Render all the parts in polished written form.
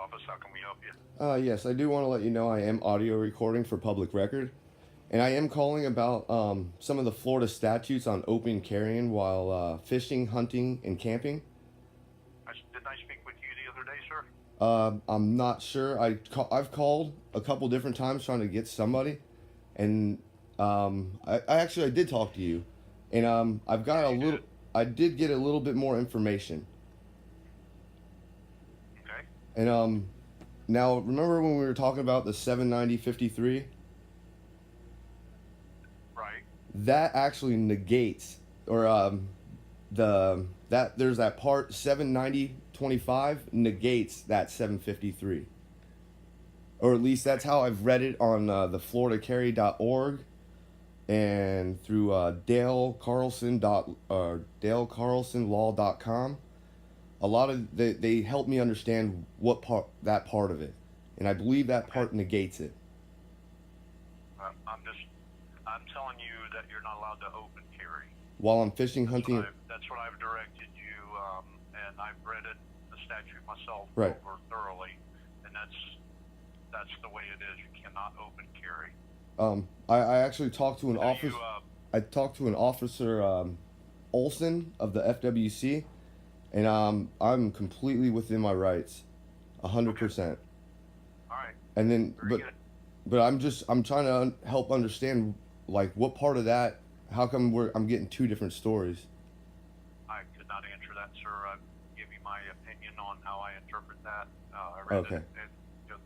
office. How can we help you? Yes, I do want to let you know I am audio recording for public record, and I am calling about some of the Florida statutes on open carrying while fishing, hunting, and camping. Didn't I speak with you the other day, sir? I'm not sure. I've called a couple different times trying to get somebody, and I did talk to you, and I've got Yeah, a you little. did. I did get a little bit more information, Okay. and now remember when we were talking about the 790.53? Right. That actually negates, or there's that part 790.25 negates that 753, or at least that's how I've read it on the floridacarry.org and through dalecarlsonlaw.com. A lot of they help me understand what part of it, and I believe that part negates it. I'm telling you that you're not allowed to open carry. While I'm fishing, hunting. That's what I've directed you, and I've read it, the statute myself, Right. over thoroughly, and that's the way it is. You cannot open carry. I actually talked to an officer. You, I talked to an officer, Olson of the FWC, and I'm completely within my rights, 100%. all right. And then, Very good. but I'm trying to help understand like what part of that. How come I'm getting two different stories? I could not answer that, sir. I give you my opinion on how I interpret that. I read Okay. it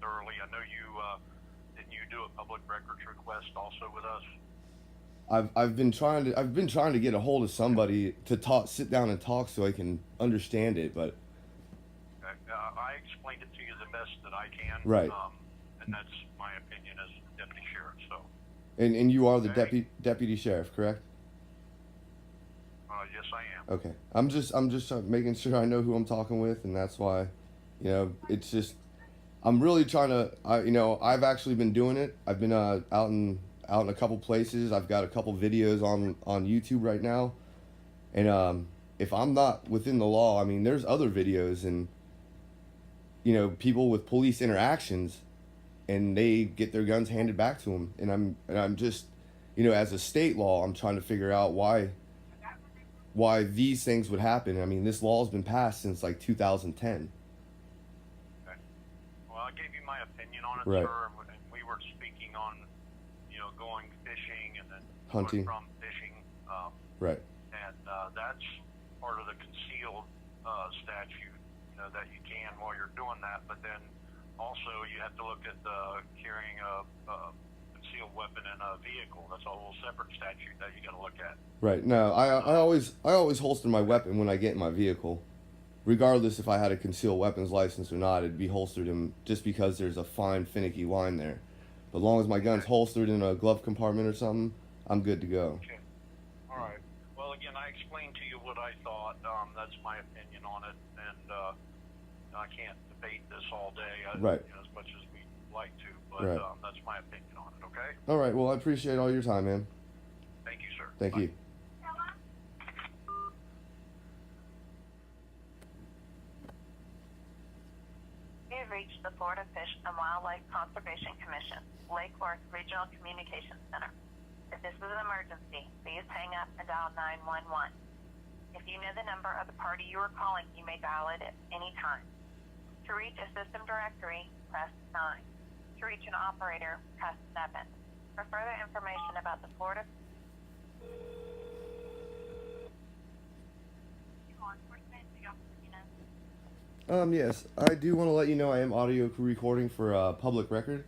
thoroughly. I know you didn't you do a public records request also with us? I've been trying to get a hold of somebody to sit down and talk so I can understand it, but I explained it to you the best that I can. Right. And that's my opinion as deputy sheriff. So. and you are the Okay. deputy sheriff, correct? Yes, I am. Okay. I'm just making sure I know who I'm talking with, and that's why, it's just I'm really trying to. I've actually been doing it. I've been out in a couple places. I've got a couple videos on YouTube right now, and if I'm not within the law, I mean, there's other videos and people with police interactions, and they get their guns handed back to them, and I'm just, as a state law, I'm trying to figure out why these things would happen. I mean, this law has been passed since like 2010. Okay. Well, I gave you my opinion on it, Right. sir. And we were speaking on, going fishing and then Hunting. from fishing. Right. And that's part of the concealed statute, that you can while you're doing that. But then also you have to look at carrying a concealed weapon in a vehicle. That's a whole separate statute that you got to look at. Right. No, I always holster my weapon when I get in my vehicle, regardless if I had a concealed weapons license or not. It'd be holstered in, just because there's a fine, finicky line there. But as long as my gun's holstered in a glove compartment or something, I'm good to go. Okay. All right. Well, again, I explained to you what I thought. That's my opinion on it, and I can't debate this all day. Right. As much as we'd like to, but Right. That's my opinion on it. Okay. All right. Well, I appreciate all your time, man. Thank you, sir. Thank Bye. you. We have reached the Florida Fish and Wildlife Conservation Commission, Lake Worth Regional Communications Center. If this is an emergency, please hang up and dial 911. If you know the number of the party you are calling, you may dial it at any time. To reach a system directory, press 9. To reach an operator, press 7. For further information about the Florida law enforcement, Yes, I do want to let you know I am audio recording for public record,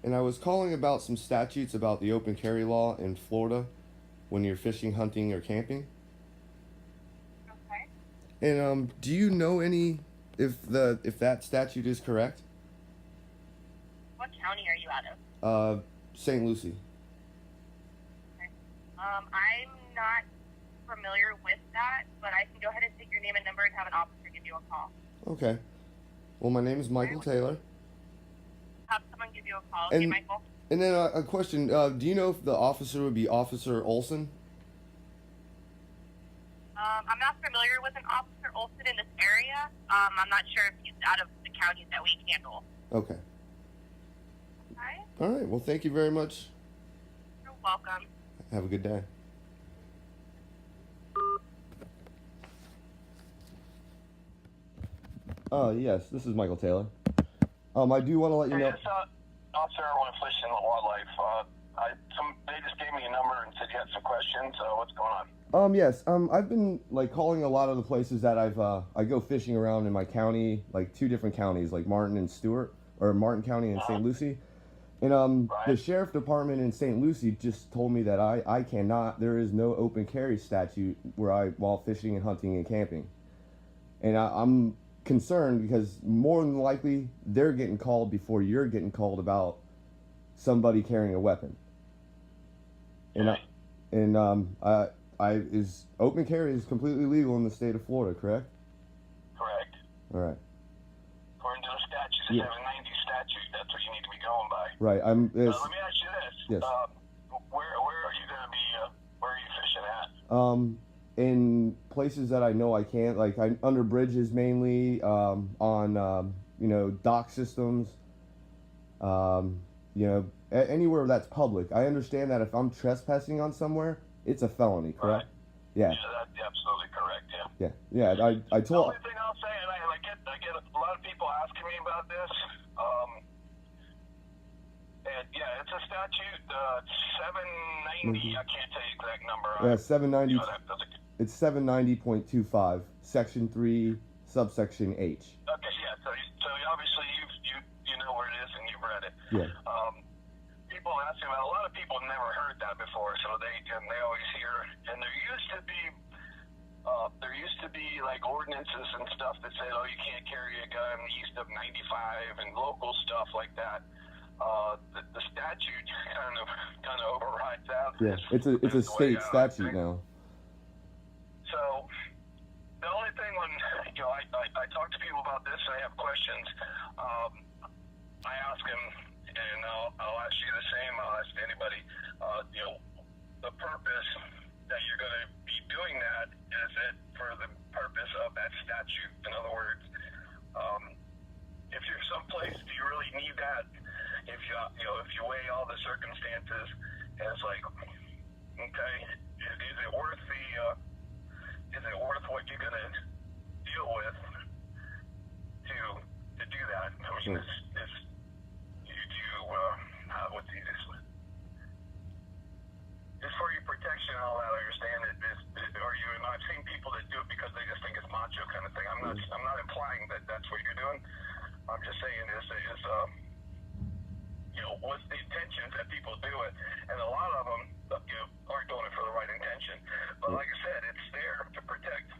and I was calling about some statutes about the open carry law in Florida when you're fishing, hunting, or camping. Okay. And do you know if that statute is correct? What county are you out of? St. Lucie. I'm not familiar with that, but I can go ahead and take your name and number and have an officer give you a call. Okay. Well, my name is Michael Taylor. Have someone give you a call. And- Okay, Michael? And then a question: do you know if the officer would be Officer Olson? I'm not familiar with an Officer Olson in this area. I'm not sure if he's out of the counties that we handle. Okay. Okay? All right. Well, thank you very much. You're welcome. Have a good day. Yes, this is Michael Taylor. I do want to let you know. Yes, Officer Erwin Fish in Wildlife. They just gave me a number and said you had some questions. What's going on? Yes. I've been like calling a lot of the places that I go fishing around in my county, like 2 different counties, like Martin and Stuart, or Martin County and St. Lucie. And Right. the sheriff department in St. Lucie just told me that I cannot. There is no open carry statute while fishing and hunting and camping. And I'm concerned because more than likely they're getting called before you're getting called about somebody carrying a weapon. And is open carry is completely legal in the state of Florida, correct? Correct. All right. According to the statute, the 790 statute, that's what you need to be going by. Right. Let me ask you this. Yes. Where are you going to be? Where are you fishing at? In places that I know I can't, like under bridges mainly, on dock systems, anywhere that's public. I understand that if I'm trespassing on somewhere, it's a felony, correct? Right. Yeah. Yeah, that's absolutely correct. Yeah. Yeah. I The told. only thing I'll say, and I get a lot of people asking me about this. And yeah, it's a statute, 790. I can't tell you the exact number. Yeah, 790. That's It's 790.25, Section 3, subsection H. Okay, yeah. So obviously you know where it is and you've read it. Yeah. People ask me about. A lot of people never heard that before, so they always hear. And there used to be like ordinances and stuff that said, oh, you can't carry a gun east of 95 and local stuff like that. The statute kind of overrides that. Yeah. It's a state statute now. So the only thing when I talk to people about this and they have questions, I ask them, and I'll ask you the same. I'll ask anybody. The purpose that you're going to be doing that, is it for the purpose of that statute? In other words, if you're someplace, do you really need that? If you weigh all the circumstances, and it's like, okay, is it worth what you're gonna deal with to do that? I mean, what's the easiest way? It's for your protection and all that. I understand it. And I've seen people that do it because they just think it's macho kind of thing. I'm not implying that that's what you're doing. I'm just saying what's the intentions that people do it, and a lot of them aren't doing it for the right intention. But like I said, it's there to protect.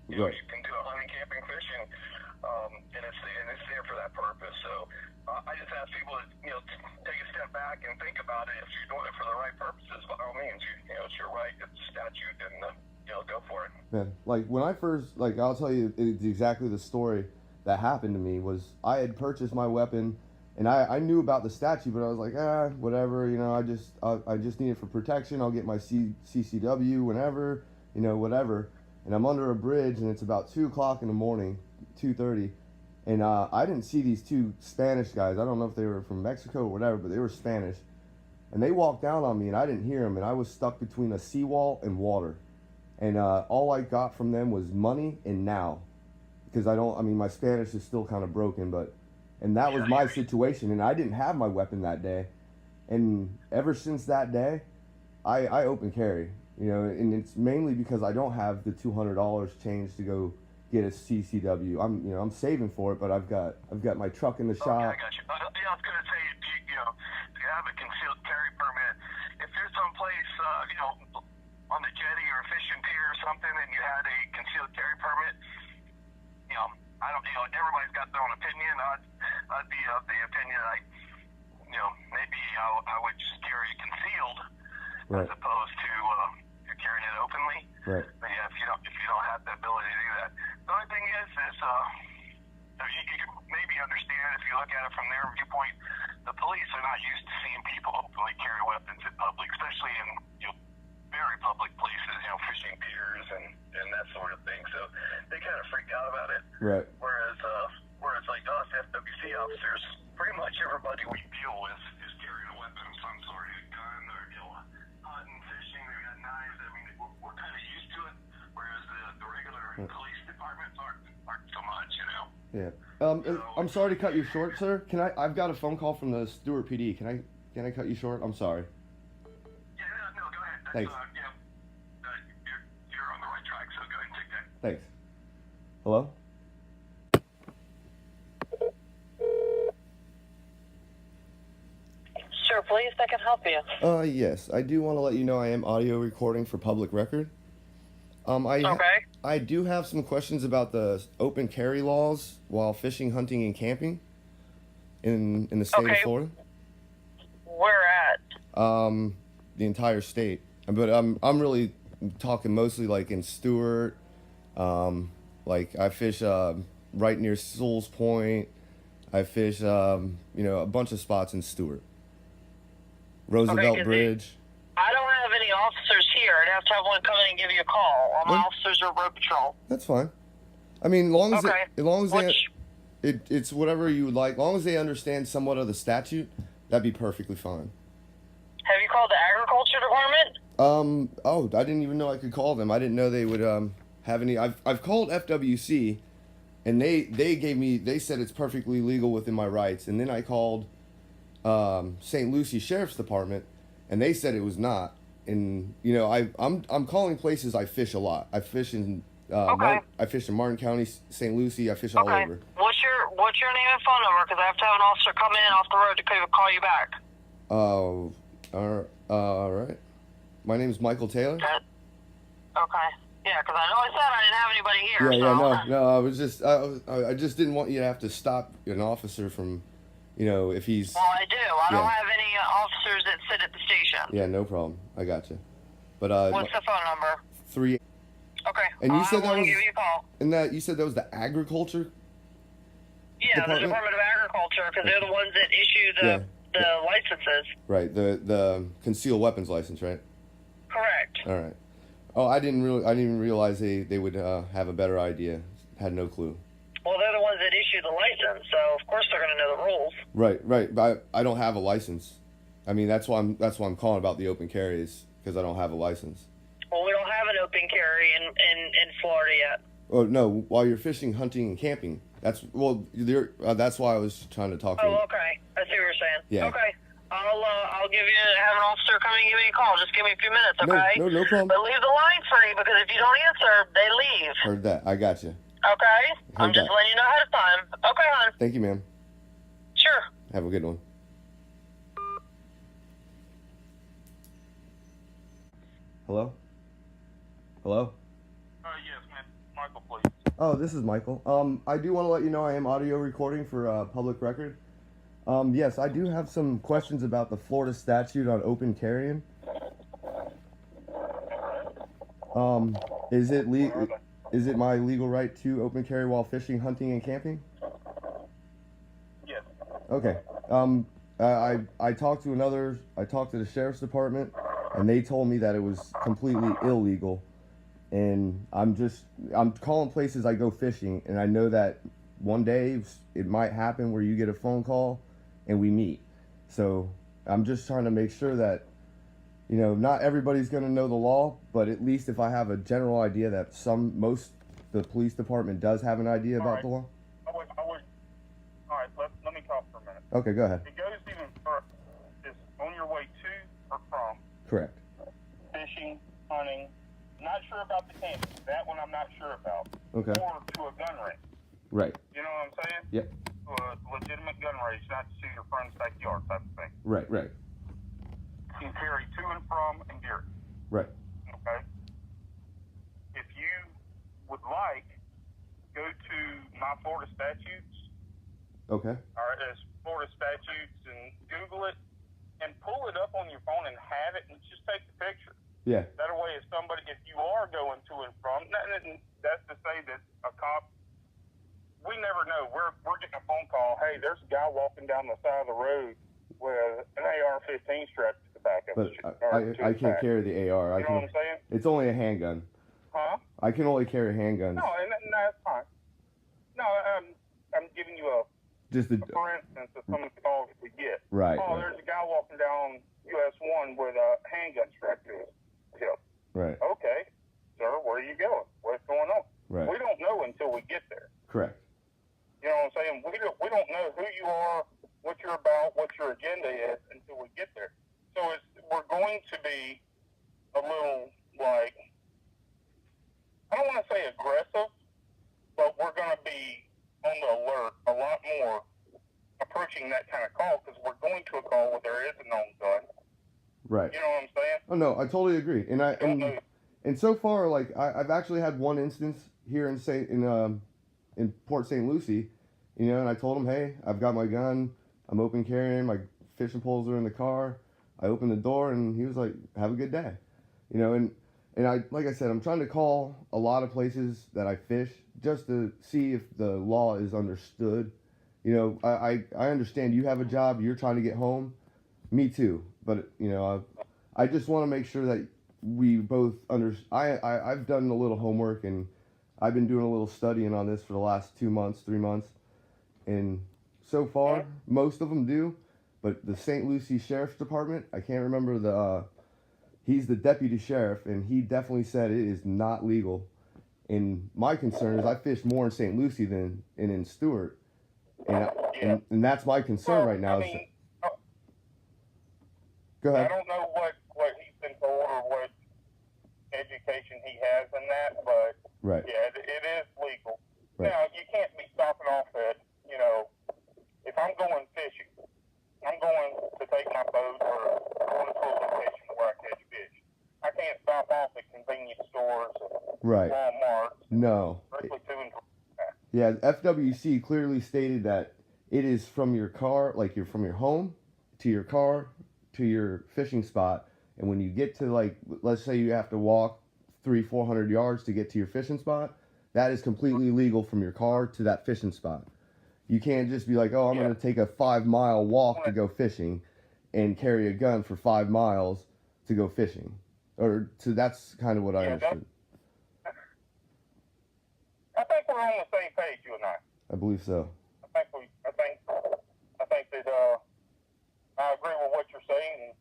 You can do it hunting, camping, fishing, and it's there for that purpose. So I just ask people to take a step back and think about it. If you're doing it for the right purposes, by all means, it's your right. It's a statute, and go for it. Yeah. Like when I first, I'll tell you exactly the story that happened to me. Was I had purchased my weapon. And I knew about the statute, but I was like, whatever, I just need it for protection. I'll get my CCW whenever, whatever. And I'm under a bridge, and it's about 2 o'clock in the morning, 2:30, and I didn't see these 2 Spanish guys. I don't know if they were from Mexico or whatever, but they were Spanish. And they walked down on me, and I didn't hear them, and I was stuck between a seawall and water. And all I got from them was money and now. Because my Spanish is still kind of broken, but... And that was my situation, and I didn't have my weapon that day. And ever since that day, I open carry, and it's mainly because I don't have the $200 change to go get a CCW. I'm saving for it, but I've got my truck in the shop. Okay, I got you. I was gonna say, do you have a concealed carry permit? If you're someplace, on the jetty or a fishing pier or something, and you had a concealed carry permit, I don't, everybody's got their own opinion. I'd be of the opinion maybe I would just carry it concealed, right, as opposed to carrying it openly. Right. But yeah, if you don't have the ability to do that, the only thing is you can maybe understand if you look at it from their viewpoint. The police are not used to seeing people openly carry weapons in public, especially in very public places, fishing piers and that sort of thing. So they kind of freak out about it. Right. Whereas like us, if Right. Police departments aren't so much, you know. Yeah. I'm sorry to cut you short, sir. I've got a phone call from the Stuart PD. Can I cut you short? I'm sorry. Yeah, no, go ahead. That's, Thanks. You're on the right track, so go ahead and take that. Thanks. Hello? Sure, please, I can help you. Yes. I do want to let you know I am audio recording for public record. Okay. I do have some questions about the open carry laws while fishing, hunting, and camping in the state of Florida. Where at? The entire state. But I'm really talking mostly like in Stuart. Like I fish right near Sewell's Point. I fish a bunch of spots in Stuart. Roosevelt Bridge. I don't have any officers here. I'd have to have one come in and give you a call. All my officers are road patrol. That's fine. I mean, Which, it's whatever you would like. As long as they understand somewhat of the statute, that'd be perfectly fine. have you called the agriculture department? Oh, I didn't even know I could call them. I didn't know they would have any. I've called FWC, and they said it's perfectly legal within my rights. And then I called St. Lucie Sheriff's Department, and they said it was not. And I'm calling places I fish a lot. I fish in I fish in Martin County, St. Lucie. I fish all over. What's your name and phone number? Because I have to have an officer come in off the road to call you back. Oh, all right. My name is Michael Taylor. Okay. Yeah, because I know I said I didn't have anybody here. No. I was just I just didn't want you to have to stop an officer from, if he's. Well, I do. I don't have any officers that sit at the station. Yeah, no problem. I got you. But what's the phone number? 3. Okay. And you said that was. Give you a call. And you said that was the agriculture. Yeah, Department? the Department of Agriculture, because they're the ones that issue the licenses. Right. The concealed weapons license, right? Correct. All right. Oh, I didn't even realize they would have a better idea. Had no clue. Well, they're the ones that issue the license, so of course they're going to know the rules. Right. But I don't have a license. I mean, that's why I'm calling about the open carry is because I don't have a license. Well, we don't have an open carry in Florida yet. Oh no! While you're fishing, hunting, and camping, that's why I was trying to talk to you. Oh, okay. I see what you're saying. Yeah. Okay. I'll have an officer come in and give me a call. Just give me a few minutes, okay? No problem. But leave the line free because if you don't answer, they leave. Heard that. I got you. Okay? I'm Heard just that. letting you know ahead of time. Okay, hon. Thank you, ma'am. Sure. Have a good one. Hello? Yes, man. Michael, please. Oh, this is Michael. I do want to let you know I am audio recording for public record. Yes, I do have some questions about the Florida statute on open carrying. Is it my legal right to open carry while fishing, hunting, and camping? Yes. Okay. I talked to the sheriff's department, and they told me that it was completely illegal. And I'm calling places I go fishing, and I know that one day it might happen where you get a phone call and we meet. So I'm just trying to make sure that, not everybody's going to know the law, but at least if I have a general idea that the police department does have an idea about the law. All right, let me talk for a minute. Okay, go ahead. It goes even further. It's on your way to or from Correct. fishing, hunting. Not sure about the camping. That one I'm not sure about. Okay. Or to a gun range. Right. You know what I'm saying? Yep. To a legitimate gun range, not to see your friend's backyard type of thing. Right. You can carry to and from and gear. Right. Okay? If you would like, go to my Florida statutes. Okay. All right, there's Florida statutes, and Google it and pull it up on your phone and have it and just take the picture. Yeah. That way, if you are going to and from, that's to say that a cop, we never know. We're getting a phone call. Hey, there's a guy walking down the side of the road with an AR-15 strapped to the back of But his I can't carry the AR. You know what I'm saying? It's only a handgun. Huh? I can only carry handguns. No, and that's fine. No, I'm giving you for instance, of some of the calls we get. Right. Oh, there's a guy walking down US 1 with a handgun strapped to his hip. Right. Okay, sir, where are you going? What's going on? Right. making that kind of call because we're going to a call where there is a known gun. Right. You know what I'm saying? Oh no, I totally agree. And so far, like I've actually had one instance here in Port St. Lucie, you know, and I told him, hey, I've got my gun, I'm open carrying, my fishing poles are in the car. I opened the door and he was like, have a good day, you know, and I, like I said, I'm trying to call a lot of places that I fish just to see if the law is understood. You know, I understand you have a job, you're trying to get home, me too, but you know, I just want to make sure that we both I've done a little homework and I've been doing a little studying on this for the last 2 months, 3 months, and so far most of them do, but the St. Lucie Sheriff's Department, I can't remember he's the deputy sheriff, and he definitely said it is not legal. And my concern is I fish more in St. Lucie than in Stuart, and that's my concern right now. Go ahead. I don't know what he's been told or what education he has in that, but right. Yeah, it is legal. Right. Now, you can't be stopping off at, you know, if I'm going fishing, I'm going to take my boat or going to a location where I catch fish. I can't stop off at convenience stores and right. Walmart. No. Yeah, FWC clearly stated that it is from your car, like you're from your home to your car to your fishing spot, and when you get to, like, let's say you have to walk 300-400 yards to get to your fishing spot, that is completely legal from your car to that fishing spot. You can't just be like, oh, I'm going to take a 5-mile walk to go fishing and carry a gun for 5 miles to go fishing. That's kind of what I understood. I think we're on the same page, you and I. I believe so. I think that I agree with what you're saying, and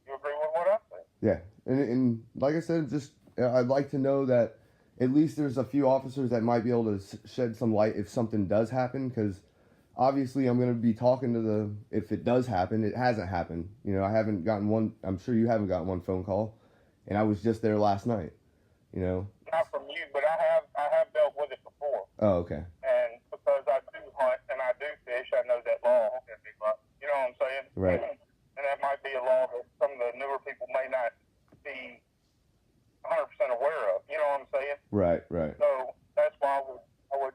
you agree with what I'm saying. Yeah, and like I said, just I'd like to know that at least there's a few officers that might be able to shed some light if something does happen, because obviously I'm going to be talking to if it does happen. It hasn't happened. You know, I haven't gotten one. I'm sure you haven't gotten one phone call, and I was just there last night. You know. Not from you, but I have dealt with it before. Oh, okay. And because I do hunt and I do fish, I know that law. You know what I'm saying? Right. And that might be a law that some of the newer people may not be 100% aware of. You know what I'm saying? Right. So that's why I would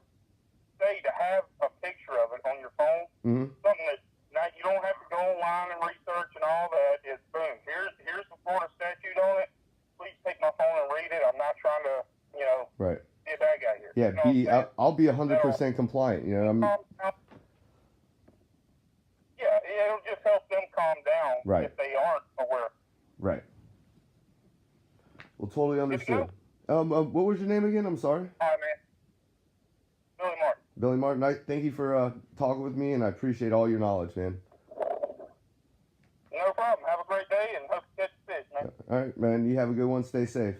say to have a picture of it on your phone, something that now you don't have to go online and research and all that. Is boom. Here's the Florida statute on it. Please take my phone and read it. I'm not trying to, you know, right. be a bad guy here. Yeah, you know I'll be 100% compliant. You know, yeah, it'll just help them calm down right. if they aren't aware. Right. Well, totally understood. What was your name again? I'm sorry. All right, man. Billy Martin. Billy Martin. Thank you for talking with me, and I appreciate all your knowledge, man. No problem. Have a great day, and hope you catch fish, man. All right, man. You have a good one. Stay safe.